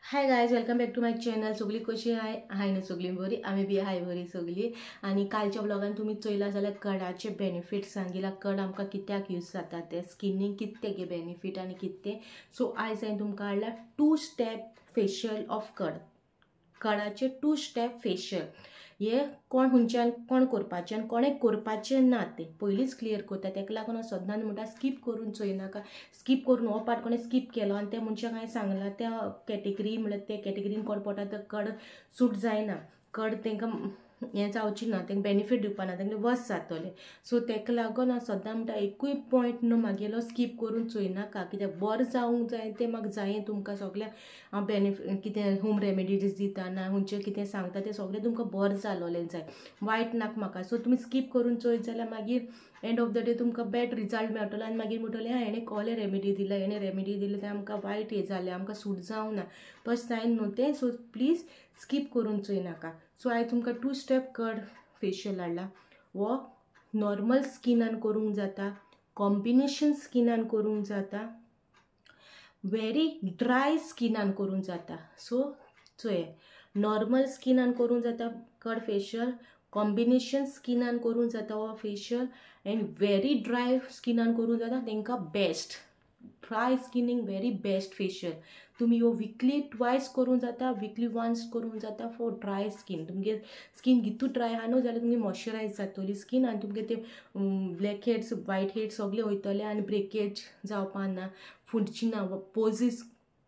Hi guys, welcome back to my channel. सगळी कशी हाय न्हू? सगळी बरी, आमी बी हाय बरी सगळी. आणि कालच्या ब्लॉगान तुम्ही चोयला जाल्यार कडाचे बेनिफिट्स सांगिला. कड आमकां कित्याक यूज जाता ते, स्किनीक कितले गे बेनिफिट आनी कितले. सो आयज हांवें तुमकां हाडला 2 स्टेप फेशियल ऑफ कड. कडाचे 2 स्टेप फेशियल हे कोण हुंच्यान कोण करपाचें आनी कोणें करपाचें ना तें पयलींच क्लियर करता. ताका लागून हांव सदांच म्हणटा स्कीप करून चोयनाका. स्कीप करून हो पार्ट कोणें स्कीप केलो आनी त्या मनशाक हांवें सांगलां त्या कॅटेगरी म्हणल्यार त्या कॅटेगरीन कोण पडटा तो कड सूट जायना, कड तांकां हें जावची ना, तांकां बेनिफीट दिवपा ना, तांकां वस जातलें. सो ताका लागून हांव सदां म्हणटा एकूय पॉयंट न्हू म्हागेलो स्कीप करून चोयनाका. कित्याक बरें जावंक जाय तें म्हाका जायें तुमकां सगळ्यांक. हांव बेनिफीट कितें होम रेमेडीज दिता ना हुंचें कितें सांगता तें सगळें तुमकां बरें जालोलें जाय, वायट नाका म्हाका. सो तुमी स्कीप करून चोयत जाल्यार मागीर एंड ऑफ द डे तुमकां बॅड रिजल्ट मेळटलो आनी मागीर म्हणटलें हेणें कसलें रेमेडी दिलें, हेणें रेमेडी दिलें तें आमकां वायट हें जालें, आमकां सूट जावंक ना. तशें जायना न्हू तें. सो प्लीज स्कीप करून चोयनाका. सो हांवें तुमकां 2 स्टेप कड फेशियल हाडला. हो नॉर्मल स्किनान करूंक जाता, कॉम्बिनेशन स्किनान करूंक जाता, व्हेरी ड्राय स्किनान करूंक जाता. सो चोय नॉर्मल स्किनान करूंक जाता कड फेशियल, कॉम्बिनेशन स्किनान करूंक जाता हो फेशियल, एंड व्हेरी ड्राय स्किनान करूंक जाता तांकां बेस्ट. ड्राय स्किनीक व्हेरी बेस्ट फेशियल. तुम्ही ह्यो वीकली ट्वायस करूंक जाता, वीकली वन्स करूंक जाता फॉर ड्राय स्कीन. तुमगे स्कीन गितू ड्राय आहा न्हू जाल्यार तुमगे मॉइश्चरायज जातली स्कीन आनी तुमगे ते ब्लॅक हेड्स वायट हेड्स सगळे वयतले आनी ब्रेकेज जावपा ना, फुडची ना, पोजीस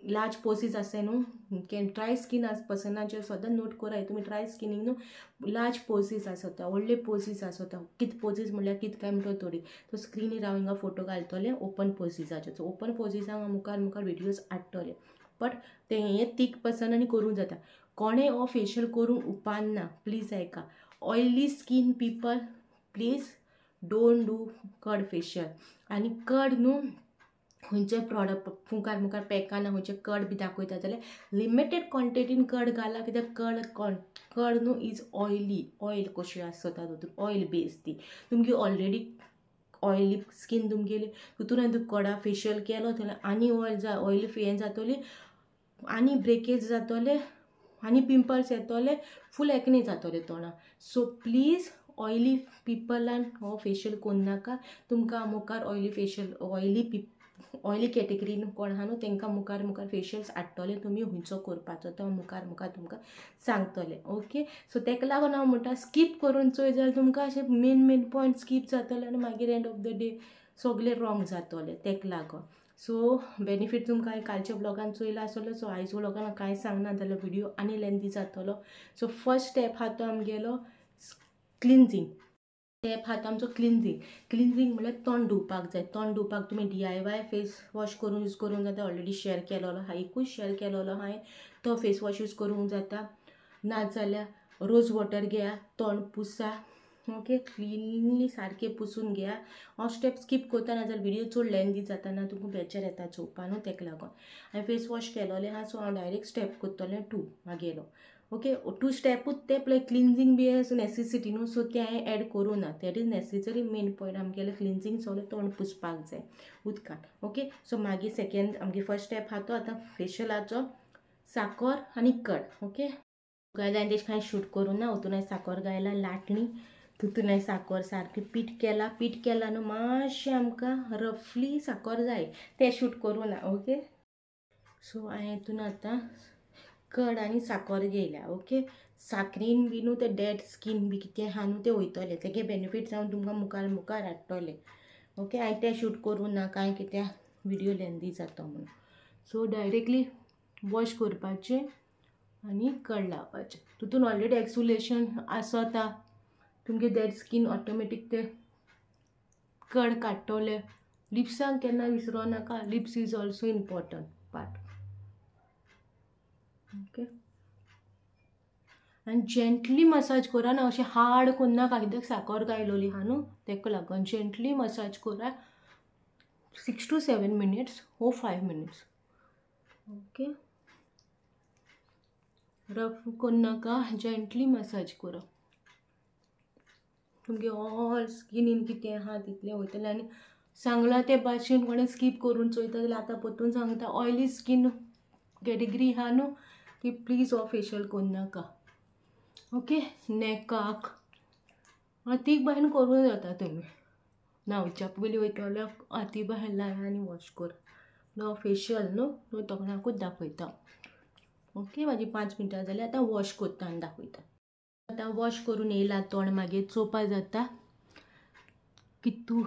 लार्ज पोसीस आसाय न्हू. ड्राय स्कीन पर्सनाचेर सदां नोट कराय तुमी. ड्राय स्किनीक न्हू लार्ज पोसीस आसता, व्हडले पोसीस आसता. कित पोसीस म्हणल्यार कित काय म्हणटा थोडी तो स्क्रिनीर हांव हिंगा फोटो घालतलें ओपन पोसीसाचे. सो ओपन पोसीसाक हांव मुखार व्हिडियोज हाडटलें. बट तें हें तीक पर्सनांनी करूंक जाता. कोणें हो फेशियल करूंक उपकारना, प्लीज आयका. Oily skin people please don't do कड फेशियल. आनी कड न्हू खंयचे प्रॉडक्ट मुखार पॅकान खंयचे कड बी दाखयता जाल्यार लिमिटेड क्वॉन्टिटीन कड घाला. कित्याक कड न्हू इज ऑयली. ऑयल कशी आसता तातूंत, ऑयल बेस ती. तुमगे ऑलरेडी ऑयली स्कीन तुमगेली, तितून तूं कडा फेशियल केलो जाल्यार आनी ऑयल हें जातली, आनी ब्रेकेज जातले, आनी पिंपल्स येतले, फूल एक्ने जातले तोंडां. सो प्लीज ऑयली पिपलान हो फेशियल करूं तुमकां मुखार ऑयली फेशियल ऑयली कॅटेगरीन कोण आहा न्हू तांकां मुखार फेशियल्स हाडटले. तुमी हुंयचो करपाचो तो मुखार तुमकां सांगतले. ओके. सो ताका लागून हांव म्हणटा स्कीप करून चोय जाल्यार तुमकां अशें मेन पॉयंट स्कीप जातले आनी मागीर एंड ऑफ द डे सगळें रॉंग जातलें. ताका लागून सो बेनिफीट तुमकां हांवें कालच्या ब्लॉगान चोयला आसतलो. सो आयज ब्लॉगान कांय सांगना जाल्यार व्हिडियो आनी लेंथी जातलो. सो फर्स्ट स्टेप हा तो आमगेलो क्लिन्झींग. स्टेप हा तो आमचो क्लिन्झींग म्हणल्यार तोंड धुवपाक जाय. तोंड धुवपाक तुमी DIY फेस वॉश करून यूज करूंक जाता. ऑलरेडी शेअर केलेलो हा, एकूच शेअर केलेलो हांवें. तो फेस वॉश यूज करूंक जाता. नाजाल्यार रोज वॉटर घेया, तोंड पुसा. ओके, क्लिनली सारकें पुसून घेया. हो स्टेप स्कीप करता नाजाल्यार व्हिडियो चड लेंथी जाता ना, तुमकां बेजार येता चोवपा न्हू. ताका लागून हांवें फेस वॉश केलोलें हा. सो हांव डायरेक्ट स्टेप करतलें 2 मागेलो. ओके, 2 स्टेपूच ते प्लस क्लिन्झींग बी नेसेसिटी न्हू. सो ते हांवें एड करूं ना. That is necessary. Main point आमगेलें क्लिन्झींग सगळें तोंड पुसपाक जाय उदकान. ओके. सो मागीर सेकेंड आमगे फर्स्ट स्टेप हा तो आतां फेशियलाचो साकर आनी कड. ओके, गायज हांवें तेश कांय शूट करूं ना. ओतून हांवें साकर घायला लाटणी, तितून हांवें साकर सारकी पीठ केला न्हू. मातशें आमकां रफली साकर जाय तें शूट करूं ना. ओके. सो हांवें हितून आतां कड आनी साकर घेयल्या. ओके, साकरीन बी न्हू तें डॅड स्कीन बी कितें आहा न्हू तें वयतलें. तेगे बेनिफीट जावन तुमकां मुखार हाडटलें. ओके, हांवें तें शूट करूं ना कांय कित्याक व्हिडियो लेंथी जाता म्हणून. सो डायरेक्टली वॉश करपाचें आनी कड लावपाचें. तितून ऑलरेडी एक्सफोलिएशन आसता. तुमगे डॅड स्कीन ऑटोमॅटीक ते कड काडटले. लिप्सांक केन्ना विसरो नाका. Lips is also important part. Okay, आनी जेंटली मसाज करा ना, अशें हार्ड करनाका. कित्याक साकर घायलोली हा न्हू ताका लागून जेंटली मसाज करा. 6 to 7 minutes or 5 minutes. Okay, rough करनाका, जेंटली मसाज करा. तुमगे ऑल स्किनीन कितें आहा तितलें वयतलें आनी सांगला ते भाशेन कोणें स्कीप करून चोयता जाल्यार आतां परतून सांगता ऑयली स्कीन कॅटेगरी हा न्हू ती प्लीज हो फेशियल करूं नाका. ओके नेकाक हाती बाहेर करूं जाता तुमी न्हांवच्या पयलीं वयता जाल्यार हाती बाहेर लाय आनी वॉश कर. नो फेशियल न्हू तोंडाकूच दाखयता. ओके म्हाजी 5 मिनटां जाली. आतां वॉश करता आनी दाखयता. आतां वॉश करून येयला तोंड मागीर चोवपा जाता कितू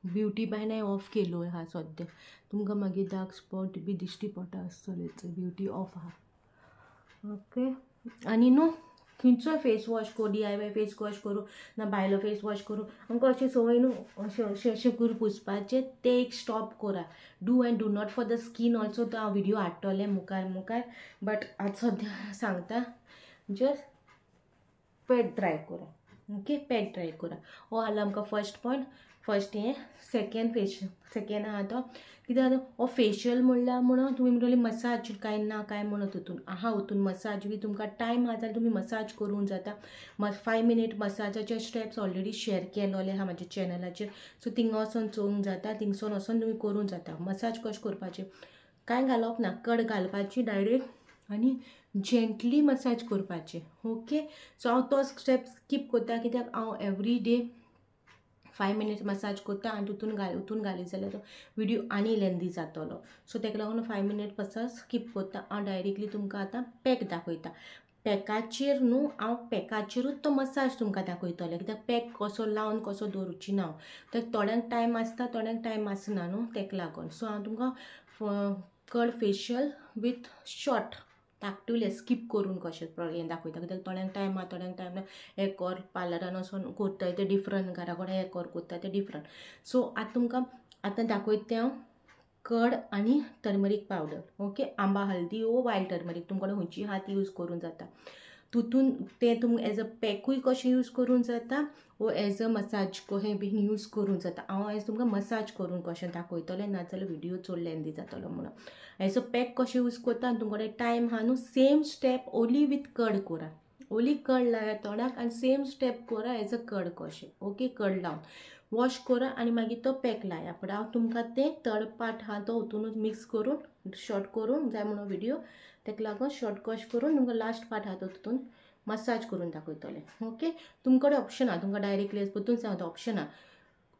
ब्युटी बायनाय ऑफ केलो हा सद्या तुमकां मागीर डार्क स्पॉट बी दिश्टी पडटा आसतले ब्युटी ऑफ आहा. ओके आनी न्हू खंयचोय फेस वॉश करूं DIY फेस वॉश करूं ना भायलो फेस वॉश करूं आमकां अशी संवय न्हू अशें करून पुसपाचें ते एक स्टॉप करा. Do and do not for the skin also तो हांव व्हिडिओ हाडटलें मुखार बट आज सद्या सांगता जस्ट पॅट ट्राय करा. ओके पॅट ट्राय करा. हो आला आमकां फर्स्ट पॉयंट. फर्स्ट हें सेकेंड आहा तो कित्याक हो फेशियल म्हणल्यार म्हणून तुमी म्हणटली मसाज काय ना काय म्हणत हितून आहा हितून मसाज बी तुमकां टायम आहा जाल्यार तुमी मसाज करूंक जाता. 5 मिनिट मसाजाचे स्टेप्स ऑलरेडी शेअर केलोले आहा म्हाज्या चॅनलाचेर सो थिंगा वचोन चोवंक जाता. थिंगसून वचोन तुमी करूंक जाता. मसाज कशें करपाचें कांय घालप ना कड घालपाची डायरेक्ट आनी जेंटली मसाज करपाचें. ओके सो हांव तो स्टेप स्कीप करता कित्याक हांव एवरी डे 5 मिनिट्स मसाज करता आनी उतून घाली जाल्यार तो व्हिडिओ आनी लेंदी जातलो. सो तेका लागून 5 मिनिट मसाज स्कीप करता. हांव डायरेक्टली तुमकां आतां पॅक दाखयता. पॅकाचेर न्हू हांव पॅकाचेरूच तो मसाज तुमकां दाखयतलें कित्याक पॅक कसो लावन कसो दवरची ना तर थोड्यांक टायम आसता थोड्यांक टायम आसना न्हू तेका लागून. सो हांव तुमकां कड facial with short actively skip करून कशें हें दाखयता कित्याक थोड्यांक टायम आहा थोड्यांक टायम ना. एक ऑर पार्लरान वचोन करताय ते डिफरंट घरा कडेन एक ऑर करता ते डिफरंट. सो आतां तुमकां आतां दाखयता तें हांव कड आनी टर्मरीक पावडर. ओके आंबा हल्दी वो वायल्ड टर्मरीक तुमचे कडेन खंयची आहा ती यूज करूंक जाता. तितून तें तुमी एज अ पॅकूय कशें यूज करूंक जाता वो एज अ मसाज कशें बीन यूज करूंक जाता. हांव आयज तुमकां मसाज करून कशें दाखयतलें नाजाल्यार व्हिडिओ चड लेंदी जातलो म्हणून. एज अ पॅक कशें यूज करता आनी तुमचे कडेन टायम आहा न्हू सेम स्टेप ओली वीथ कड करा. ओली कड लाया तोंडाक आनी सेम स्टेप करा एज अ कड कशें. ओके कड लावन वॉश करा आनी मागीर तो पॅक लाया. बट हांव तुमकां तें थर्ड पार्ट आहा तो हितूनूच मिक्स करून शॉर्ट करून जाय म्हणून व्हिडिओ तेका लागून शॉर्ट कश करून तुमकां लास्ट पार्ट आहा तो तितून मसाज करून दाखयतलें. ओके तुमचे कडेन ऑप्शन आहा तुमकां डायरेक्टली परतून सांगता ऑप्शन आहा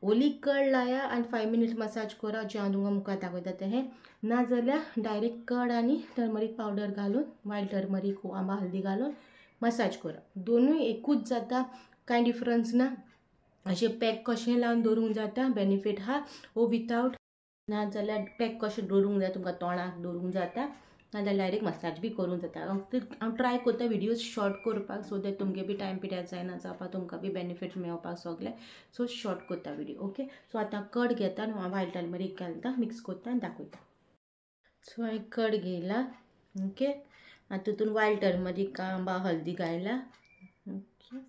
ओली कड लाया आनी 5 मिनिट्स मसाज करा जें हांव तुमकां मुखार दाखयता तें नाजाल्यार डायरेक्ट कड आनी टर्मरीक पावडर घालून वायल्ड टर्मरीक आंबा हल्दी घालून मसाज करा. दोनूय एकूच जाता कांय डिफरन्स ना. अशें पॅक कशें लावन दवरूंक जाता बेनिफीट आहा वो विथआवट नाजाल्यार पॅक कशें दवरूंक जाय तुमकां तोंडाक दवरूंक जाता नाजाल्यार डायरेक्ट मसाज बी करूंक जाता. हांव ट्राय करता व्हिडिओज शॉर्ट करपाक सो दॅट तुमगे बी टायम पिड्यार जायना जावपाक तुमकां बी बेनिफीट मेळपाक सगळें सो शॉर्ट करता व्हिडिओ. ओके सो आतां कड घेता आनी वायल्ड टर्मरीक घालता मिक्स करता आनी दाखयता. सो हांवें कड घेयला. ओके आतां तितून वायल्ड टर्मरीक आंबा हल्दी घायला. ओके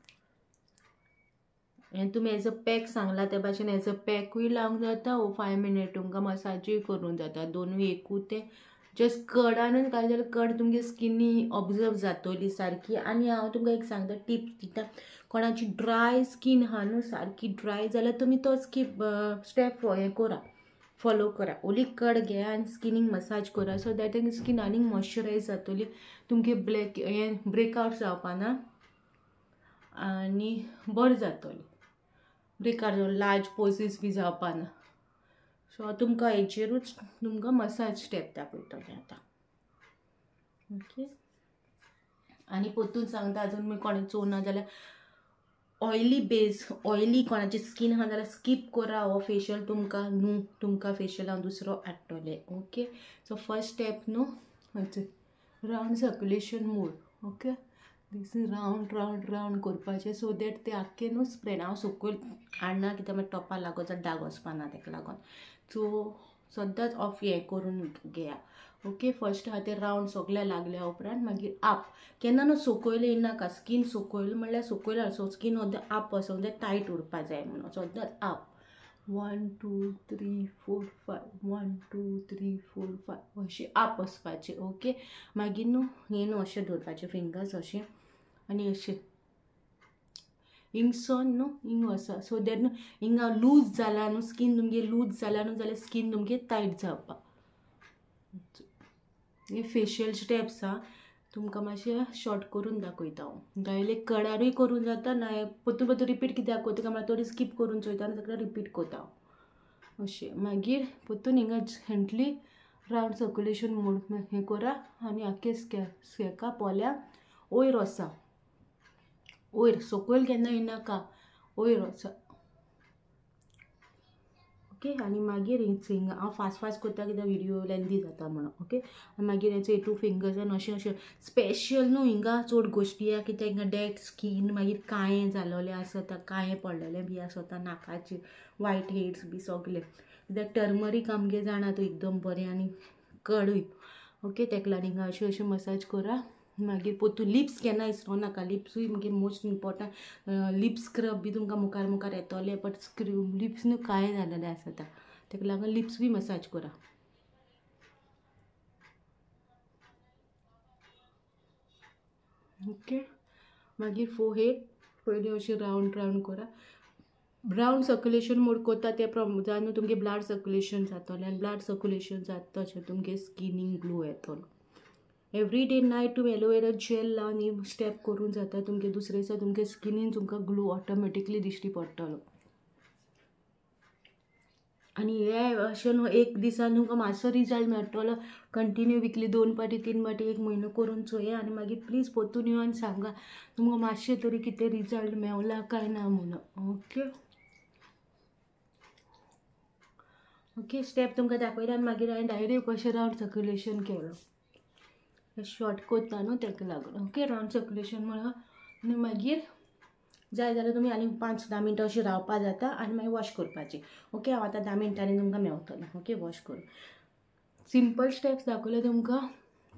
हें तुमी एज अ पॅक सांगला त्या भाशेन एज अ पॅकूय लावंक जाता वो 5 मिनिट तुमकां मसाजूय करूंक जाता. दोनूय एकूच तें जस्ट कडानूच घाल जाल्यार कड तुमगे स्किनी ऑब्जर्व जातली सारकी. आनी हांव तुमकां एक सांगता टिप्स दिता कोणाची ड्राय स्कीन आहा न्हू सारकी ड्राय जाल्यार तुमी तो स्टेप हें करा फॉलो करा. ओली कड घेया आनी स्किनीक मसाज करा सो दॅट स्कीन आनीक मॉइश्चरायज जातली तुमगे हें ब्रेकआउट जावपाना आनी बरें जातलें. ब्रेकआउट लार्ज पोसीस बी जावपाना. सो हांव तुमकां हेचेरूच तुमकां मसाज स्टेप दाखयतलें आतां. ओके आनी परतून सांगता अजून तुमी कोणें चोवना जाल्यार ऑयली बेस ऑयली कोणाची स्कीन आहा जाल्यार स्कीप करा हो फेशियल तुमकां फेशियल हांव दुसरो हाडटलें. ओके सो फर्स्ट स्टेप न्हू रावंड सर्क्युलेशन मोड. ओके दीस रावंड करपाचें सो दॅट तें आख्खें न्हू स्प्रेड हांव सकयल हाडना कित्याक मागीर टॉपा लागत जाल्यार डाग वचपाना तेका लागून. सो सद्दांच ऑफ हें करून घेया. ओके फर्स्ट आहा तें रावंड सगळें लागल्या उपरांत मागीर आप केन्ना न्हू सकयल येनाका स्कीन सकयल म्हणल्यार सकयल सो स्कीन सद्दां आप वचोंक जाय टायट उरपा जाय म्हणून सद्दांच आप 1 2 3 4 5 1 2 3 4 5 अशें आप वचपाचें. ओके मागीर न्हू हें न्हू अशें दवरपाचें फिंगर्स अशें आनी अशें इंगसोन न्हू इंग आसा सो दॅट न्हू हिंगा लूज जाला न्हू स्कीन तुमगे लूज जाला न्हू जाल्यार स्कीन तुमगे टायट जावपा. हे फेशियल स्टेप्स तुमकां मातशें शॉर्ट करून दाखयता हांव. डायरेक्ट कडारूय करून जाता ना परतून परतून रिपीट कित्याक कोता काय म्हळ्यार थोडी स्कीप करून चोयता आनी ताका रिपीट कोता हांव अशें. मागीर परतून हिंगा जेंटली रावंड सर्क्युलेशन मोड हें करा आनी आख्खे स्कॅका पोल्या वयर वसा. वयर सकयल केन्ना येनाका वयर वसा. ओके आनी मागीर हिंगा हांव फास्ट फास्ट करता कित्याक व्हिडियो लेंथी जाता म्हणून. ओके आनी मागीर हेचे 2 फिंगर्सान अशें अशें स्पेशल न्हू हिंगा चड गोश्टी आहा कित्याक हिंगा डेड स्कीन मागीर काळें जालोलें आसता काळें पडलेलें बी आसता नाकाचेर वायट हेड्स बी सगलें कित्याक टर्मरीक आमगे जाणा तूं एकदम बरें आनी कडूय. ओके तेका लागून हिंगा अशें अशें मसाज करा. मागीर परतून लिप्स केन्ना इसरो नाका. लिप्सूय म्हणजे मोस्ट इम्पॉर्टंट. लिप्स स्क्रब बी तुमकां मुखार मुखार येतोलें बट लिप्स न्हू काळे जालेले आसता तेका लागून लिप्स बी मसाज करा. ओके मागीर फोरहेड पयलीं अशें रावंड रावंड करा. रावंड सर्क्युलेशन मोड कोता ते जावन तुमगे ब्लड सर्क्युलेशन जातोलें आनी ब्लड सर्क्युलेशन जाता तशें तुमगे स्किनीक ग्लो येतलो. एवरी डे नायट तुमी एलोवेरा जेल लावन ही स्टेप करून जाता तुमगे दुसरे दिसा तुमगे स्किनीन तुमकां ग्लो ऑटोमॅटिकली दिश्टी पडटलो. आनी हे अशें न्हू एक दिसान तुमकां मातसो रिजल्ट मेळटलो. कंटिन्यू विकली 2 फावटी 3 फावटी 1 म्हयनो करून चोया आनी मागीर प्लीज परतून येवन सांगा तुमकां मातशें तरी कितें रिजल्ट मेवला काय ना म्हणून. ओके ओके स्टेप तुमकां दाखयला आनी मागीर हांवें डायरेक्ट कशें रावंड सर्क्युलेशन केलो शॉर्ट कोत्ता न्हू तेका लागून. ओके रावंड सर्क्युलेशन म्हणून आनी मागीर जाय जाल्यार तुमी आनी 5-10 मिनटां अशी रावपा जाता आनी मागीर वॉश करपाची. ओके हांव आतां 10 मिनटांनी तुमकां मेवतलें. ओके वॉश करून सिंपल स्टेप्स दाखयले तुमकां.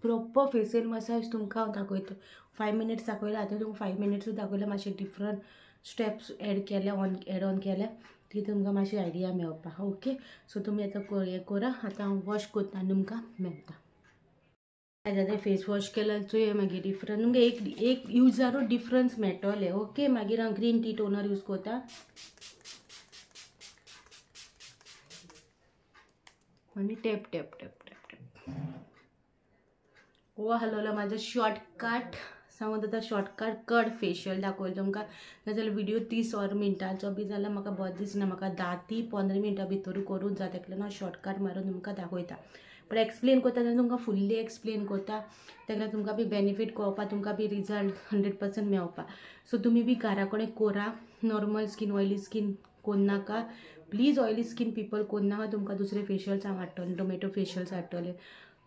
प्रोपर फेशियल मसाज तुमकां हांव दाखयता. 5 मिनिट्स दाखयला आतां तुमकां 5 मिनिट्सूच दाखयला. मातशे डिफरंट स्टेप्स एड केले एड ऑन केले ती तुमकां मातशी आयडिया मेवपा. ओके सो तुमी आतां हें करा. आतां हांव वॉश करता आनी तुमकां मेवता. जाल्यार फेस वॉश केल्यार चोय मागीर डिफरंट तुमकां एक युजारूच डिफरन्स मेळटोलें. ओके मागीर हांव ग्रीन टी टोनर यूज करता आनी tap tap tap tap tap हो हलवलो म्हाजो शॉर्टकट सांगून आतां शॉर्टकट कट फेशियल दाखयलो तुमकां. नाजाल्यार व्हिडियो 30 मिनटांचो बी जाल्यार म्हाका बरें दिसना. म्हाका 10 ते 15 मिनटां भितर करून जाता तेका लागून हांव शॉर्टकट मारून तुमकां दाखयता. पण एक्सप्लेन करता तेन्ना तुमकां फुल्ली एक्सप्लेन करता तेका लागून तुमकां बी बेनिफीट कळपा तुमकां बी रिजल्ट 100% मेवपा. सो तुमी बी घरा कडेन करा. नॉर्मल स्कीन ऑयली स्कीन कोन्नाका प्लीज. ऑयली स्कीन पीपल कोन्नाका. तुमकां दुसरे फेशियल्स हांव हाडटलें. टोमॅटो फेशियल्स हाडटलें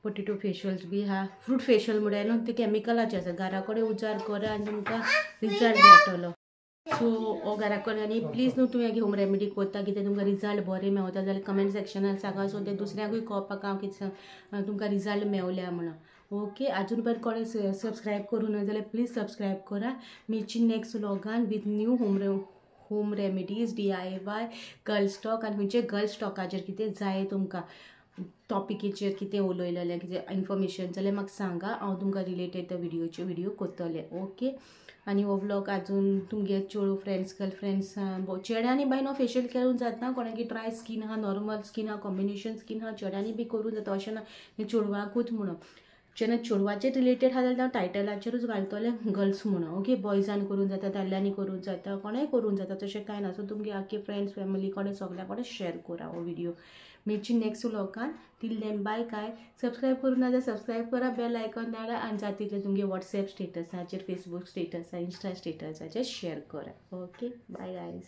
पोटेटो फेशियल्स बी हा फ्रूट फेशियल म्हणल्यार न्हू ते कॅमिकलाचे आसा. घरा कडेन उजार करा आनी तुमकां रिजल्ट मेळटलो. सो हो घरा कडेन आनी प्लीज न्हू तुमी होम रेमेडी करता कितें तुमकां रिजल्ट बरें मेवता जाल्यार कमेंट सेक्शनार सांगा. सो ते दुसऱ्यांकूय कळपाक हांव कितें तुमकां रिजल्ट मेवल्या म्हणून. ओके अजून पर्यंत कोणें सबस्क्रायब करूं ना जाल्यार प्लीज सबस्क्रायब करा. मेची नेक्स्ट व्लॉगान with new home remedies DIY girl stock आनी खंयचे गर्ल स्टॉकाचेर कितें जाय तुमकां टॉपिकेचेर कितें उलयलेलें कितें इन्फॉर्मेशन जाल्यार म्हाका सांगा. हांव तुमकां रिलेटेड त्या व्हिडियो करतलें. ओके आनी हो व्लॉग आजून तुमगे चेडूं फ्रेंड्स गर्लफ्रेंड्स चेड्यांनी बाय नो फेशियल करून जाता. कोणाकी ड्राय स्कीन आहा नॉर्मल स्कीन आहा कॉम्बिनेशन स्कीन आहा चेड्यांनी बी करून जाता अशें ना हें चेडवांकूच म्हणून. जेन्ना चेडवाचेर रिलेटेड आहा जाल्यार हांव टायटलाचेरूच घालतलें गर्ल्स म्हणून. ओके बॉयजान करून जाता दादल्यांनी करून जाता कोणेंय करून जाता तशें कांय ना. सो तुमगे आख्खे फ्रेंड्स फॅमिली कडेन सगल्या कडेन शेअर करा हो व्हिडियो. मेची नेक्स्ट व्लॉगान टील देन बाय. काय सबस्क्रायब करूं ना जाल्यार सबस्क्रायब करा. बेल आयकॉन धाडा आनी जाता तितलें तुमगे वॉट्सॅप स्टेटसाचेर फेसबूक स्टेटसार इंस्टा स्टेटसाचेर शेअर करा. Okay bye guys.